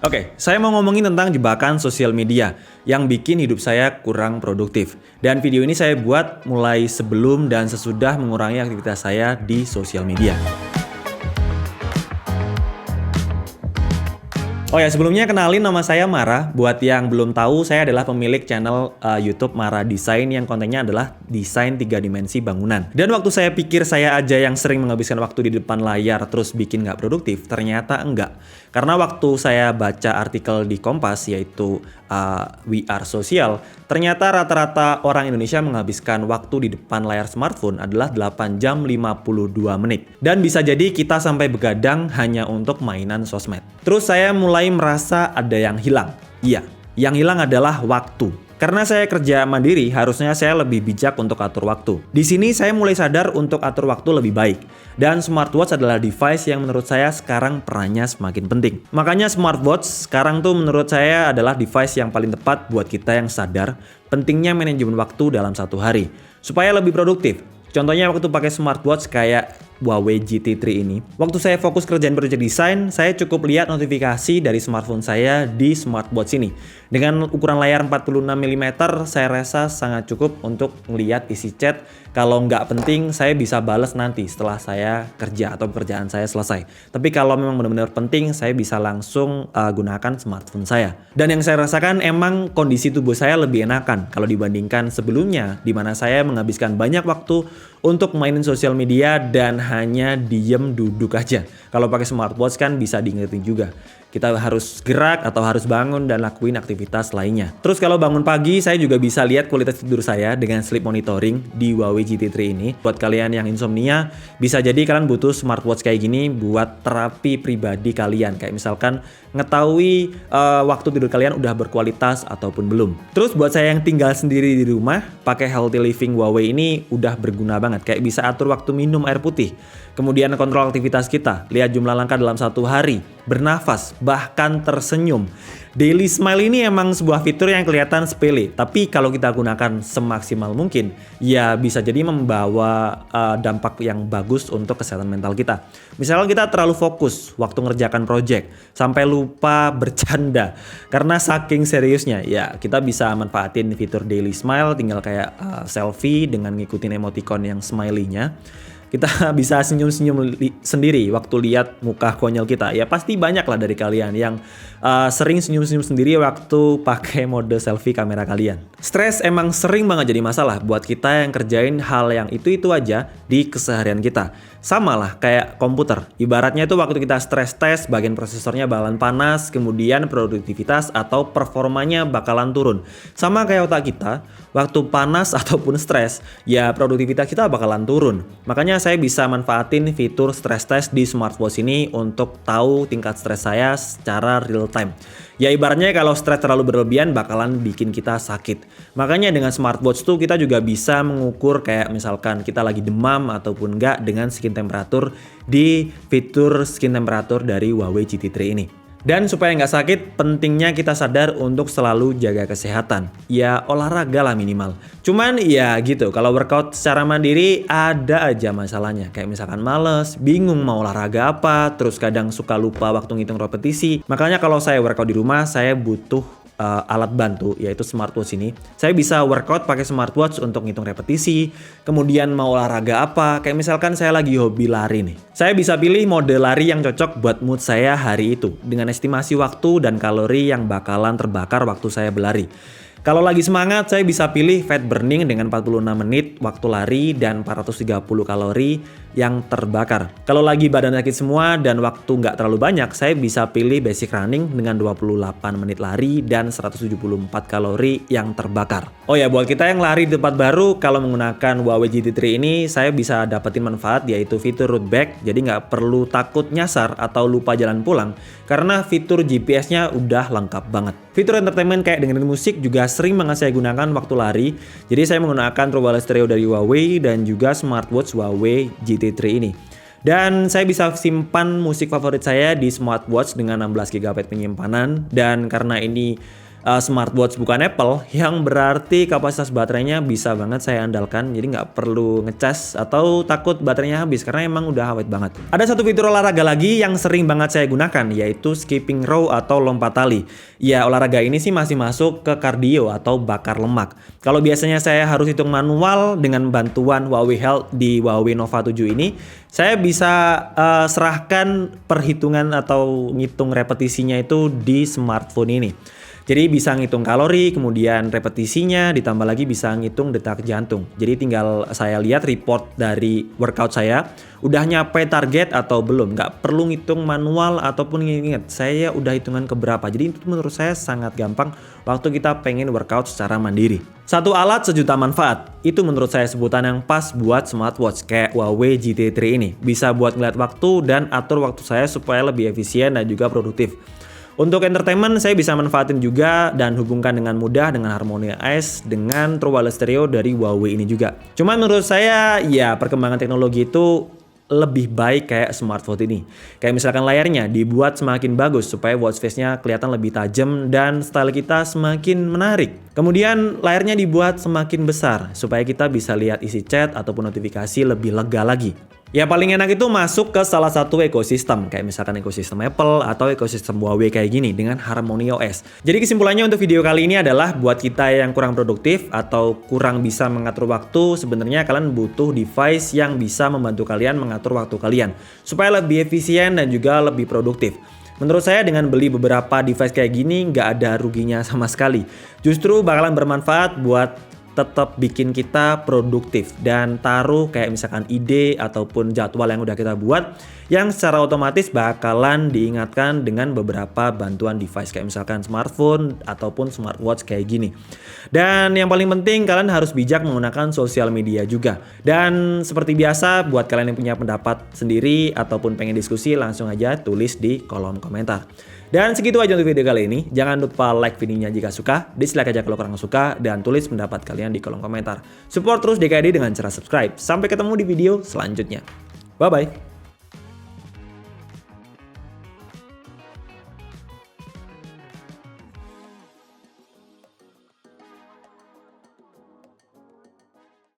Oke, saya mau ngomongin tentang jebakan sosial media yang bikin hidup saya kurang produktif. Dan video ini saya buat mulai sebelum dan sesudah mengurangi aktivitas saya di sosial media. Oh ya, sebelumnya kenalin, nama saya Mara. Buat yang belum tahu, saya adalah pemilik channel YouTube Mara Design yang kontennya adalah desain 3 dimensi bangunan. Dan waktu saya pikir saya aja yang sering menghabiskan waktu di depan layar terus bikin nggak produktif, ternyata enggak. Karena waktu saya baca artikel di Kompas, yaitu We Are Social, ternyata rata-rata orang Indonesia menghabiskan waktu di depan layar smartphone adalah 8 jam 52 menit. Dan bisa jadi kita sampai begadang hanya untuk mainan sosmed. Terus saya mulai merasa ada yang hilang. Iya, yang hilang adalah waktu. Karena saya kerja mandiri, harusnya saya lebih bijak untuk atur waktu. Di sini saya mulai sadar untuk atur waktu lebih baik. Dan smartwatch adalah device yang menurut saya sekarang perannya semakin penting. Makanya smartwatch sekarang tuh menurut saya adalah device yang paling tepat buat kita yang sadar pentingnya manajemen waktu dalam satu hari. Supaya lebih produktif. Contohnya waktu pakai smartwatch kayak Huawei GT3 ini. Waktu saya fokus kerjaan project design, saya cukup lihat notifikasi dari smartphone saya di smartwatch ini. Dengan ukuran layar 46 mm, saya rasa sangat cukup untuk melihat isi chat. Kalau nggak penting, saya bisa balas nanti setelah saya kerja atau pekerjaan saya selesai. Tapi kalau memang benar-benar penting, saya bisa langsung gunakan smartphone saya. Dan yang saya rasakan emang kondisi tubuh saya lebih enakan kalau dibandingkan sebelumnya, di mana saya menghabiskan banyak waktu untuk mainin sosial media dan hanya diem duduk aja. Kalau pakai smartwatch kan bisa diingetin juga. Kita harus gerak atau harus bangun dan lakuin aktivitas lainnya. Terus kalau bangun pagi, saya juga bisa lihat kualitas tidur saya dengan sleep monitoring di Huawei GT3 ini. Buat kalian yang insomnia, bisa jadi kalian butuh smartwatch kayak gini buat terapi pribadi kalian. Kayak misalkan ngetahui waktu tidur kalian udah berkualitas ataupun belum. Terus buat saya yang tinggal sendiri di rumah, pakai Healthy Living Huawei ini udah berguna banget. Kayak bisa atur waktu minum air putih. Kemudian kontrol aktivitas kita, lihat jumlah langkah dalam satu hari, bernafas, bahkan tersenyum. Daily Smile ini emang sebuah fitur yang kelihatan sepele, tapi kalau kita gunakan semaksimal mungkin, ya bisa jadi membawa dampak yang bagus untuk kesehatan mental kita. Misalnya kita terlalu fokus waktu ngerjakan project, sampai lupa bercanda. Karena saking seriusnya, ya kita bisa manfaatin fitur Daily Smile, tinggal kayak selfie dengan ngikutin emoticon yang smiley-nya. Kita bisa senyum-senyum sendiri waktu lihat muka konyol kita. Ya pasti banyak lah dari kalian yang sering senyum-senyum sendiri waktu pakai mode selfie kamera kalian. Stres emang sering banget jadi masalah buat kita yang kerjain hal yang itu-itu aja di keseharian kita. Sama lah kayak komputer. Ibaratnya itu waktu kita stres tes, bagian prosesornya bakalan panas, kemudian produktivitas atau performanya bakalan turun. Sama kayak otak kita, waktu panas ataupun stres, ya produktivitas kita bakalan turun. Makanya saya bisa manfaatin fitur stress test di smartwatch ini untuk tahu tingkat stres saya secara real time. Ya ibaratnya kalau stres terlalu berlebihan bakalan bikin kita sakit. Makanya dengan smartwatch tuh kita juga bisa mengukur kayak misalkan kita lagi demam ataupun enggak dengan skin temperatur di fitur skin temperatur dari Huawei GT3 ini. Dan supaya nggak sakit, pentingnya kita sadar untuk selalu jaga kesehatan. Ya olahraga lah minimal. Cuman ya gitu, kalau workout secara mandiri ada aja masalahnya. Kayak misalkan males, bingung mau olahraga apa, terus kadang suka lupa waktu ngitung repetisi. Makanya kalau saya workout di rumah, saya butuh alat bantu, yaitu smartwatch ini. Saya bisa workout pakai smartwatch untuk ngitung repetisi. Kemudian mau olahraga apa, kayak misalkan saya lagi hobi lari nih. Saya bisa pilih mode lari yang cocok buat mood saya hari itu, dengan estimasi waktu dan kalori yang bakalan terbakar waktu saya berlari. Kalau lagi semangat, saya bisa pilih fat burning dengan 46 menit waktu lari dan 430 kalori yang terbakar. Kalau lagi badan sakit semua dan waktu nggak terlalu banyak, saya bisa pilih basic running dengan 28 menit lari dan 174 kalori yang terbakar. Oh ya, buat kita yang lari di tempat baru, kalau menggunakan Huawei GT3 ini, saya bisa dapetin manfaat yaitu fitur route back, jadi nggak perlu takut nyasar atau lupa jalan pulang, karena fitur GPS-nya udah lengkap banget. Fitur entertainment kayak dengerin musik juga sering banget saya gunakan waktu lari. Jadi saya menggunakan True Wireless Stereo dari Huawei dan juga smartwatch Huawei GT3 ini. Dan saya bisa simpan musik favorit saya di smartwatch dengan 16 GB penyimpanan. Dan karena ini smartwatch bukan Apple, yang berarti kapasitas baterainya bisa banget saya andalkan. Jadi nggak perlu ngecas atau takut baterainya habis karena emang udah awet banget. Ada satu fitur olahraga lagi yang sering banget saya gunakan, yaitu skipping rope atau lompat tali. Ya, olahraga ini sih masih masuk ke kardio atau bakar lemak. Kalau biasanya saya harus hitung manual, dengan bantuan Huawei Health di Huawei Nova 7 ini, saya bisa serahkan perhitungan atau ngitung repetisinya itu di smartphone ini. Jadi bisa ngitung kalori, kemudian repetisinya, ditambah lagi bisa ngitung detak jantung. Jadi tinggal saya lihat report dari workout saya, udah nyampe target atau belum. Nggak perlu ngitung manual ataupun ingat saya udah hitungan keberapa. Jadi itu menurut saya sangat gampang waktu kita pengen workout secara mandiri. Satu alat sejuta manfaat, itu menurut saya sebutan yang pas buat smartwatch kayak Huawei GT3 ini. Bisa buat ngeliat waktu dan atur waktu saya supaya lebih efisien dan juga produktif. Untuk entertainment saya bisa manfaatin juga dan hubungkan dengan mudah dengan Harmony OS dengan True Wireless Stereo dari Huawei ini juga. Cuman menurut saya ya perkembangan teknologi itu lebih baik kayak smartphone ini. Kayak misalkan layarnya dibuat semakin bagus supaya watch face-nya kelihatan lebih tajam dan style kita semakin menarik. Kemudian layarnya dibuat semakin besar supaya kita bisa lihat isi chat ataupun notifikasi lebih lega lagi. Ya paling enak itu masuk ke salah satu ekosistem, kayak misalkan ekosistem Apple atau ekosistem Huawei kayak gini dengan Harmony OS. Jadi kesimpulannya untuk video kali ini adalah buat kita yang kurang produktif atau kurang bisa mengatur waktu, sebenarnya kalian butuh device yang bisa membantu kalian mengatur waktu kalian supaya lebih efisien dan juga lebih produktif. Menurut saya dengan beli beberapa device kayak gini nggak ada ruginya sama sekali. Justru bakalan bermanfaat buat tetap bikin kita produktif dan taruh kayak misalkan ide ataupun jadwal yang udah kita buat yang secara otomatis bakalan diingatkan dengan beberapa bantuan device kayak misalkan smartphone ataupun smartwatch kayak gini. Dan yang paling penting kalian harus bijak menggunakan sosial media juga. Dan seperti biasa buat kalian yang punya pendapat sendiri ataupun pengen diskusi langsung aja tulis di kolom komentar. Dan segitu aja untuk video kali ini. Jangan lupa like videonya jika suka, dislike aja kalau kurang suka, dan tulis pendapat kalian di kolom komentar. Support terus DKD dengan cara subscribe. Sampai ketemu di video selanjutnya. Bye-bye.